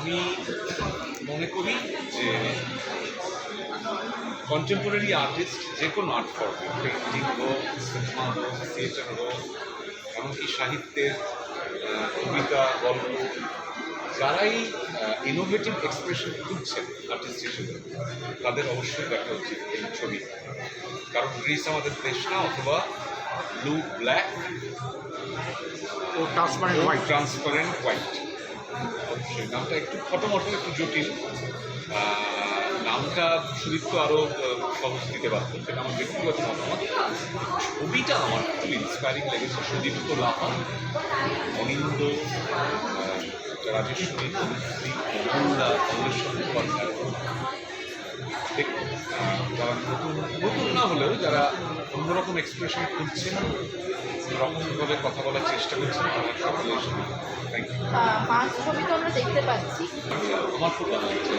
আমি মনে করি যে কন্টেম্পোরারি আর্টিস্ট যে কোনো আর্ট ফর্ম, পেন্টিং হোক, সিনেমা হোক, থিয়েটার হোক, এমনকি সাহিত্যের কবিতা, গল্প, যারাই ইনোভেটিভ এক্সপ্রেশন খুঁজছেন আর্টিস্ট হিসেবে, তাদের অবশ্যই দেখা উচিত এই ছবি। কারণ গ্রিস আমাদের দেশ না, অথবা ব্লু ব্ল্যাক ও ট্রান্সপারেন্ট হোয়াইট। অবশ্যই নামটা একটু ফটোমটো, একটু জটিল। নামটা সুদীপ্ত আরও সহজ দিতে পারত, সেটা আমার ব্যক্তিগত মতামত। ছবিটা আমার খুব ইন্সপায়ারিং লেগেছে। সুদীপ্ত লাহা, অনিন্দ, রাজেশ্বরী, অনুশ্রী, কমলেশ্বর মুখোপাধ্যায়, যারা নতুন নতুন না হলেও যারা অন্যরকম এক্সপ্রেশন খুঁজছেন, রকমভাবে কথা বলার চেষ্টা করছেন, তারা সকলে এসে থ্যাংক ইউ। মাছ ছবি তো আমরা দেখতে পাচ্ছি। আমার খুব ভালো লাগছে।